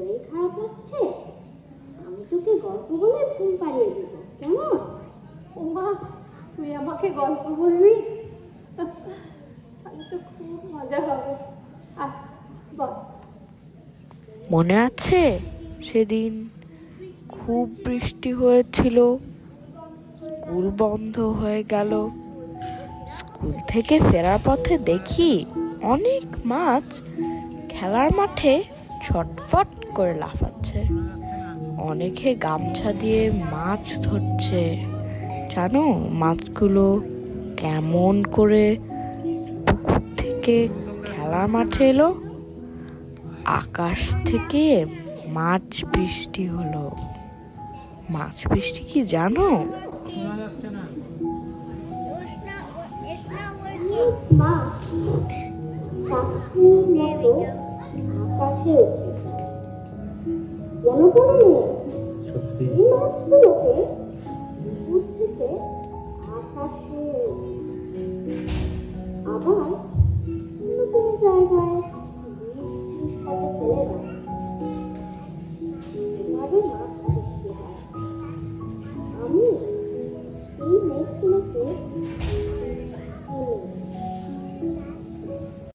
শরীর খারাপ লাগছে? আমি তোকে গল্প বলে ঘুম পাড়িয়ে দেবো, কেমন? ও মা, তুই আমাকে গল্প বলবি? আমি তো খুব মজা হবে। বল। মনে আছে সেদিন খুব বৃষ্টি হয়েছিল, স্কুল বন্ধ হয়ে গেল। স্কুল থেকে ফেরার পথে দেখি অনেক মাছ খেলার মাঠে ছটফট করে লাফাচ্ছে। অনেকে গামছা দিয়ে মাছ ধরছে। জানো মাছগুলো কেমন করে পুকুর থেকে খেলার মাঠে এলো? আকাশ থেকে মাছ বৃষ্টি হলো। মাছ বৃষ্টি কি জানো? মা পাখির মতো আকাশে উঠেছে। মনে পড়ে এই মাছগুলোকে পুকুর থেকে আকাশে আবার অন্য কোনো জায়গায়